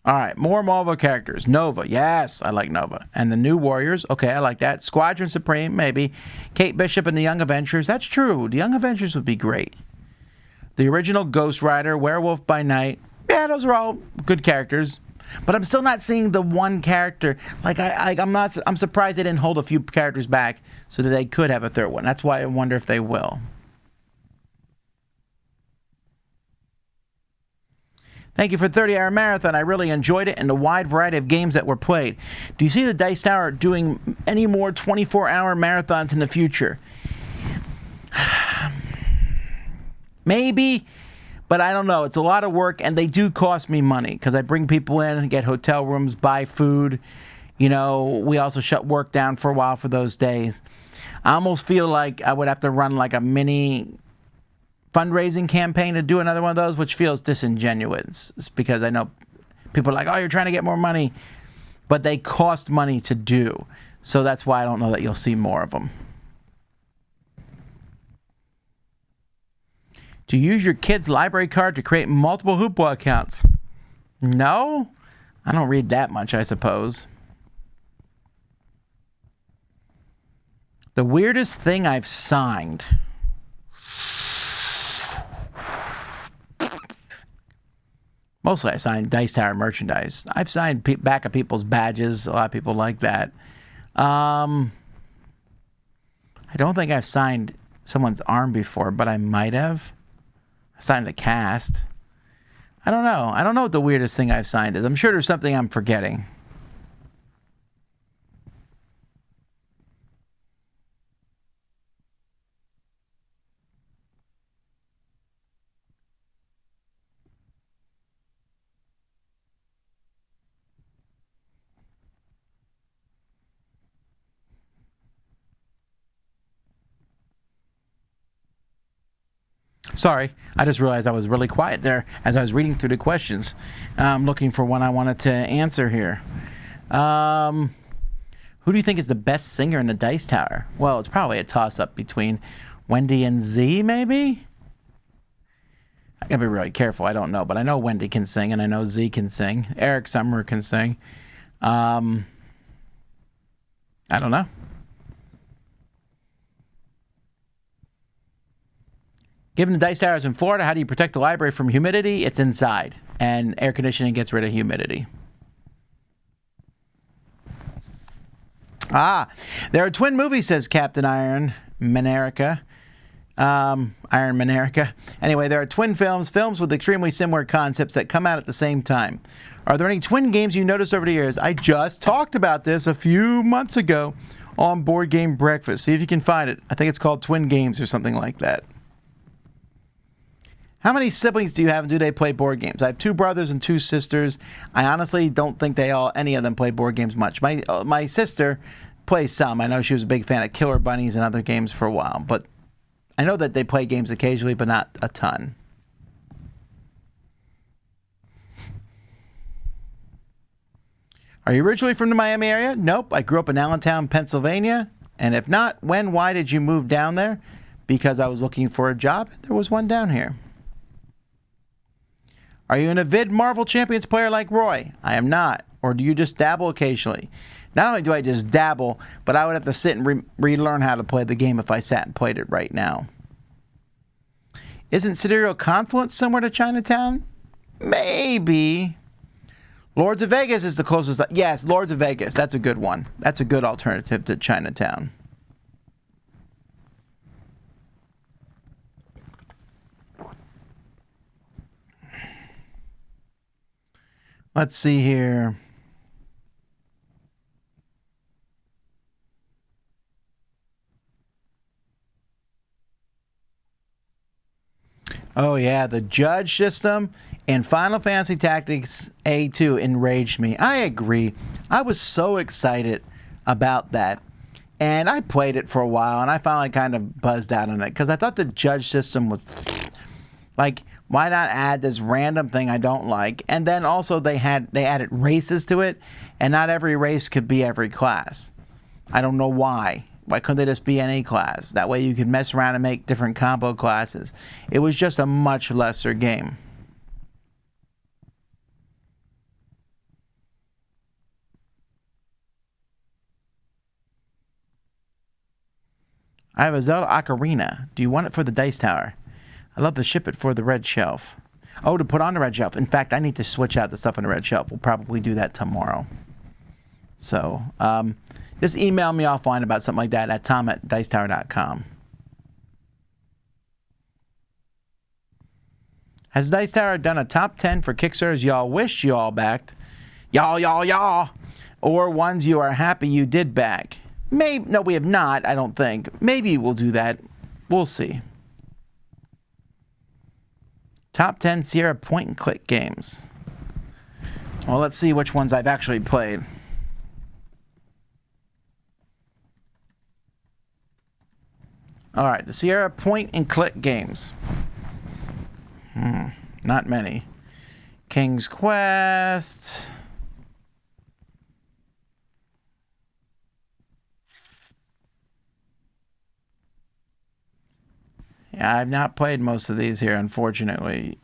[SPEAKER 1] All right, more Marvel characters. Nova, yes, I like Nova. And the New Warriors, okay, I like that. Squadron Supreme, maybe. Kate Bishop and the Young Avengers, that's true. The Young Avengers would be great. The original Ghost Rider, Werewolf by Night, yeah, those are all good characters. But I'm still not seeing the one character. I'm surprised they didn't hold a few characters back so that they could have a third one. That's why I wonder if they will. Thank you for the 30-hour marathon. I really enjoyed it and the wide variety of games that were played. Do you see the Dice Tower doing any more 24-hour marathons in the future? Maybe, but I don't know. It's a lot of work, and they do cost me money because I bring people in and get hotel rooms, buy food. You know, we also shut work down for a while for those days. I almost feel like I would have to run like a mini fundraising campaign to do another one of those, which feels disingenuous because I know people are like, oh, you're trying to get more money, but they cost money to do. So that's why I don't know that you'll see more of them. Do you use your kid's library card to create multiple Hoopla accounts? No? I don't read that much, I suppose. The weirdest thing I've signed. Mostly I signed Dice Tower merchandise. I've signed back of people's badges. A lot of people like that. I don't think I've signed someone's arm before, but I might have. I signed a cast. I don't know. I don't know what the weirdest thing I've signed is. I'm sure there's something I'm forgetting. Sorry, I just realized I was really quiet there as I was reading through the questions. I'm looking for one I wanted to answer here. Who do you think is the best singer in the Dice Tower? Well, it's probably a toss-up between Wendy and Z, maybe? I gotta be really careful. I don't know, but I know Wendy can sing, and I know Z can sing. Eric Summer can sing. I don't know. Given the Dice Tower is in Florida, how do you protect the library from humidity? It's inside, and air conditioning gets rid of humidity. There are twin movies, says Captain Iron Manerica. Iron Manerica. Anyway, there are twin films with extremely similar concepts that come out at the same time. Are there any twin games you noticed over the years? I just talked about this a few months ago on Board Game Breakfast. See if you can find it. I think it's called Twin Games or something like that. How many siblings do you have and do they play board games? I have 2 brothers and 2 sisters. I honestly don't think any of them play board games much. My sister plays some. I know she was a big fan of Killer Bunnies and other games for a while, but I know that they play games occasionally, but not a ton. Are you originally from the Miami area? Nope. I grew up in Allentown, Pennsylvania. And if not, why did you move down there? Because I was looking for a job. There was one down here. Are you an avid Marvel Champions player like Roy? I am not. Or do you just dabble occasionally? Not only do I just dabble, but I would have to sit and relearn how to play the game if I sat and played it right now. Isn't Sidereal Confluence similar to Chinatown? Maybe. Lords of Vegas is the closest. Yes, Lords of Vegas. That's a good one. That's a good alternative to Chinatown. Let's see here. Oh yeah, the judge system in Final Fantasy Tactics A2 enraged me. I agree. I was so excited about that. And I played it for a while, and I finally kind of buzzed out on it because I thought the judge system was like, why not add this random thing I don't like? And then also they added races to it, and not every race could be every class. I don't know why. Why couldn't they just be any class? That way you could mess around and make different combo classes. It was just a much lesser game. I have a Zelda Ocarina. Do you want it for the Dice Tower? I'd love to ship it for the red shelf. Oh, to put on the red shelf. In fact, I need to switch out the stuff on the red shelf. We'll probably do that tomorrow. So, just email me offline about something like that at tom@dicetower.com. Has Dice Tower done a top 10 for Kickstarters y'all wish you all backed? Y'all. Or ones you are happy you did back? Maybe. No, we have not, I don't think. Maybe we'll do that. We'll see. Top 10 Sierra point-and-click games. Well, let's see which ones I've actually played. Alright, the Sierra point-and-click games. Not many. King's Quest. Yeah, I've not played most of these here, unfortunately.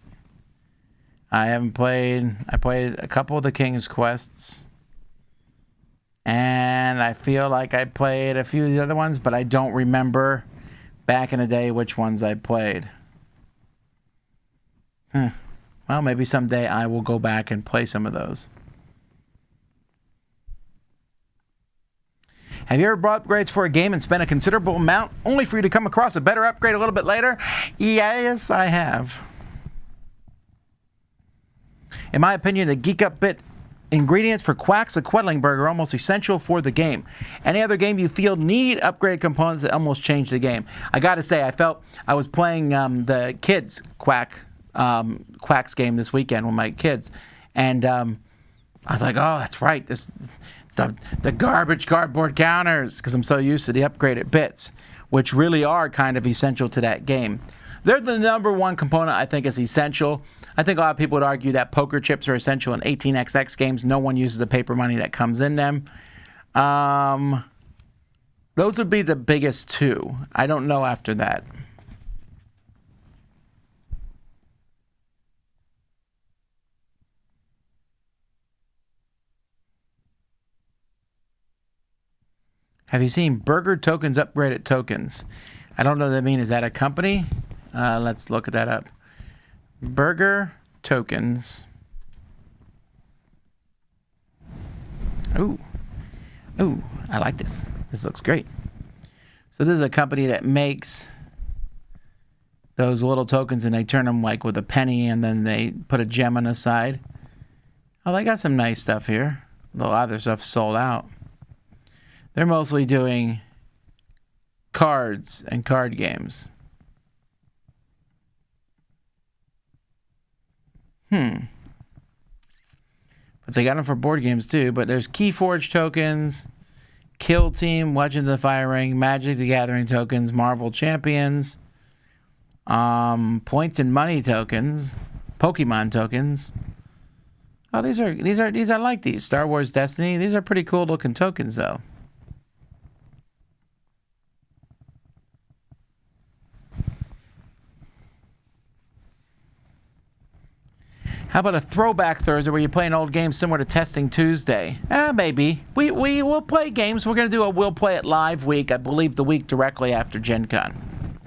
[SPEAKER 1] I played a couple of the King's Quests. And I feel like I played a few of the other ones, but I don't remember back in the day which ones I played. Well, maybe someday I will go back and play some of those. Have you ever bought upgrades for a game and spent a considerable amount only for you to come across a better upgrade a little bit later? Yes, I have. In my opinion, the Geek Up Bit ingredients for Quack's a Quedlinburg are almost essential for the game. Any other game you feel need upgrade components that almost change the game? I gotta say, I felt I was playing the kids' Quack's game this weekend with my kids, and I was like, oh, that's right, this the garbage cardboard counters, because I'm so used to the upgraded bits, which really are kind of essential to that game. They're the number one component I think is essential. I think a lot of people would argue that poker chips are essential in 18xx games. No one uses the paper money that comes in them. Those would be the biggest two. I don't know after that. Have you seen Burger Tokens upgraded tokens? I don't know what that means. Is that a company? Let's look that up. Burger Tokens. Ooh, I like this. This looks great. So this is a company that makes those little tokens, and they turn them like with a penny, and then they put a gem on the side. Oh, they got some nice stuff here. A lot of their stuff sold out. They're mostly doing cards and card games. But they got them for board games too. But there's Keyforge tokens, Kill Team, Legend of the Fire Ring, Magic the Gathering tokens, Marvel Champions, Points and Money tokens, Pokemon tokens. Oh, these are like these Star Wars Destiny. These are pretty cool looking tokens though. How about a throwback Thursday where you play an old game similar to Testing Tuesday? Maybe. We will play games. We're going to do a We'll Play It Live week, I believe the week directly after Gen Con.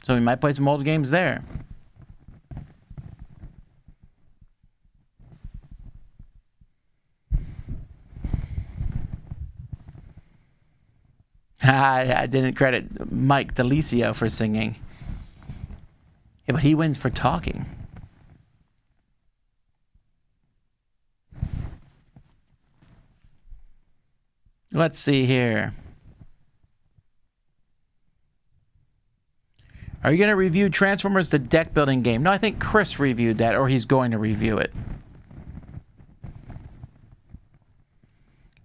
[SPEAKER 1] So we might play some old games there. I didn't credit Mike Delisio for singing. Yeah, but he wins for talking. Let's see here. Are you going to review Transformers the deck building game? No, I think Chris reviewed that, or he's going to review it.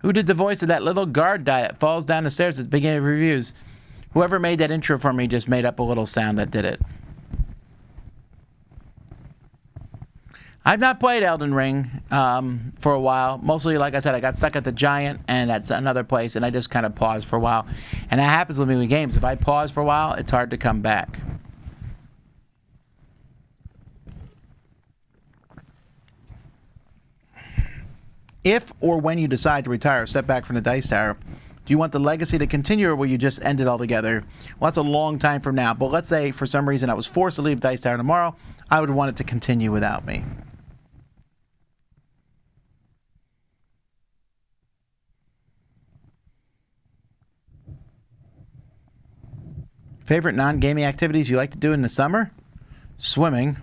[SPEAKER 1] Who did the voice of that little guard that falls down the stairs at the beginning of reviews? Whoever made that intro for me just made up a little sound that did it. I've not played Elden Ring for a while. Mostly, like I said, I got stuck at the Giant, and that's another place, and I just kind of paused for a while. And that happens with me with games. If I pause for a while, it's hard to come back. If or when you decide to retire or step back from the Dice Tower, do you want the legacy to continue, or will you just end it altogether? Well, that's a long time from now. But let's say for some reason I was forced to leave Dice Tower tomorrow, I would want it to continue without me. Favorite non-gaming activities you like to do in the summer? Swimming,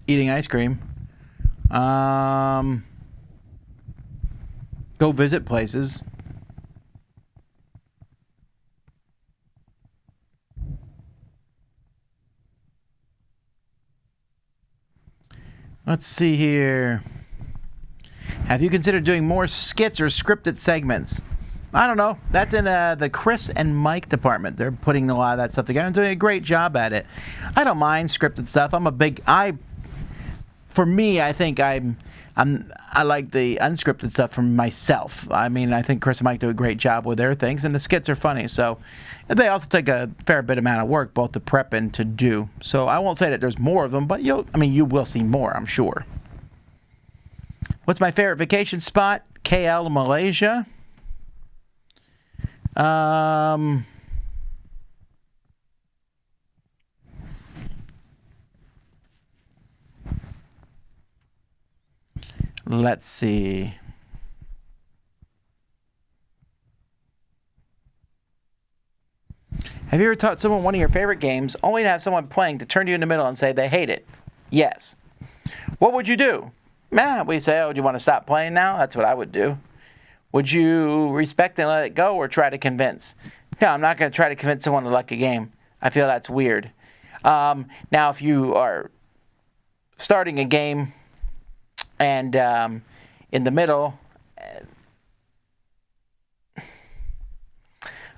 [SPEAKER 1] eating ice cream, go visit places. Let's see here. Have you considered doing more skits or scripted segments? I don't know. That's in the Chris and Mike department. They're putting a lot of that stuff together and doing a great job at it. I don't mind scripted stuff. For me, I think I like the unscripted stuff for myself. I mean, I think Chris and Mike do a great job with their things, and the skits are funny. So they also take a fair bit amount of work, both to prep and to do. So I won't say that there's more of them, but you will see more, I'm sure. What's my favorite vacation spot? KL, Malaysia. Let's see. Have you ever taught someone one of your favorite games only to have someone playing to turn you in the middle and say they hate it? Yes. What would you do? We'd say, oh, do you want to stop playing now? That's what I would do. Would you respect and let it go or try to convince? No, I'm not going to try to convince someone to like a game. I feel that's weird. Now, if you are starting a game and in the middle,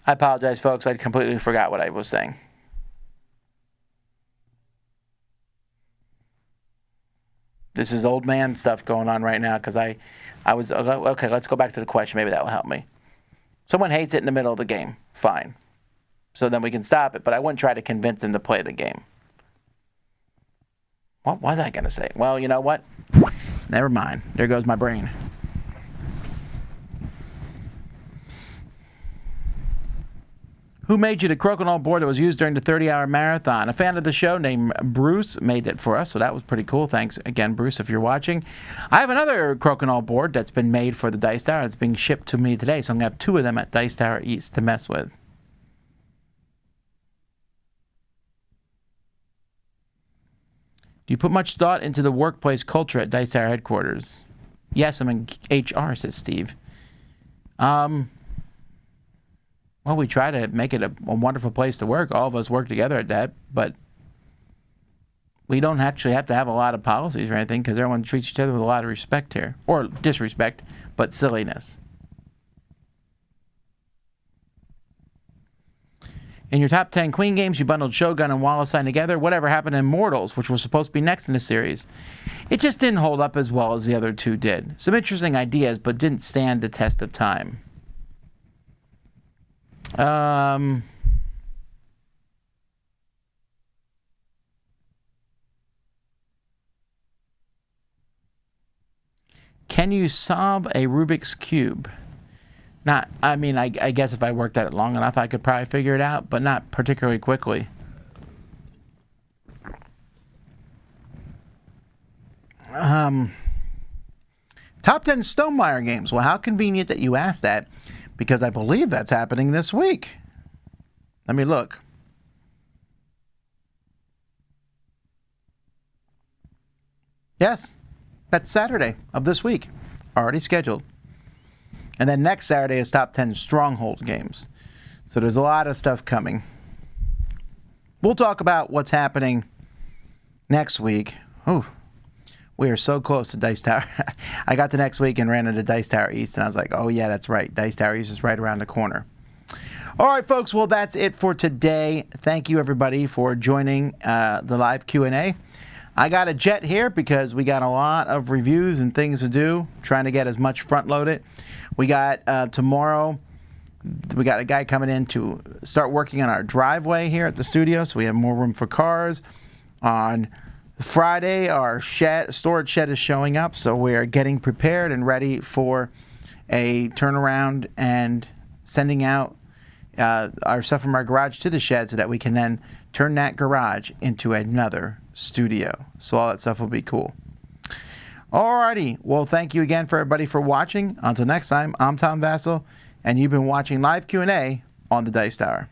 [SPEAKER 1] I apologize, folks. I completely forgot what I was saying. This is old man stuff going on right now because I was okay. Let's go back to the question. Maybe that will help me. Someone hates it in the middle of the game. Fine. So then we can stop it. But I wouldn't try to convince them to play the game. What was I going to say? Well, you know what? Never mind. There goes my brain. Who made you the Crocodile board that was used during the 30-hour marathon? A fan of the show named Bruce made it for us, so that was pretty cool. Thanks again, Bruce, if you're watching. I have another Crocodile board that's been made for the Dice Tower. It's being shipped to me today, so I'm going to have 2 of them at Dice Tower East to mess with. Do you put much thought into the workplace culture at Dice Tower headquarters? Yes, I'm in HR, says Steve. Well, we try to make it a wonderful place to work. All of us work together at that, but we don't actually have to have a lot of policies or anything because everyone treats each other with a lot of respect here. Or disrespect, but silliness. In your top 10 Queen games, you bundled Shogun and Wallenstein together. Whatever happened to Immortals, which was supposed to be next in the series? It just didn't hold up as well as the other 2 did. Some interesting ideas, but didn't stand the test of time. Can you solve a Rubik's Cube? I guess if I worked at it long enough, I could probably figure it out, but not particularly quickly. Top 10 Stonemaier games. Well, how convenient that you asked that, because I believe that's happening this week. Let me look. Yes, that's Saturday of this week. Already scheduled. And then next Saturday is top 10 Stronghold games. So there's a lot of stuff coming. We'll talk about what's happening next week. Oh, We are so close to Dice Tower. I got to next week and ran into Dice Tower East, and I was like, oh, yeah, that's right. Dice Tower East is right around the corner. All right, folks. Well, that's it for today. Thank you, everybody, for joining the live Q&A. I got a jet here because we got a lot of reviews and things to do, trying to get as much front-loaded. We got tomorrow, we got a guy coming in to start working on our driveway here at the studio, so we have more room for cars. On Friday, our storage shed is showing up, so we are getting prepared and ready for a turnaround and sending out our stuff from our garage to the shed so that we can then turn that garage into another studio. So all that stuff will be cool. Alrighty, well, thank you again for everybody for watching. Until next time, I'm Tom Vasel, and you've been watching Live Q&A on the Dice Tower.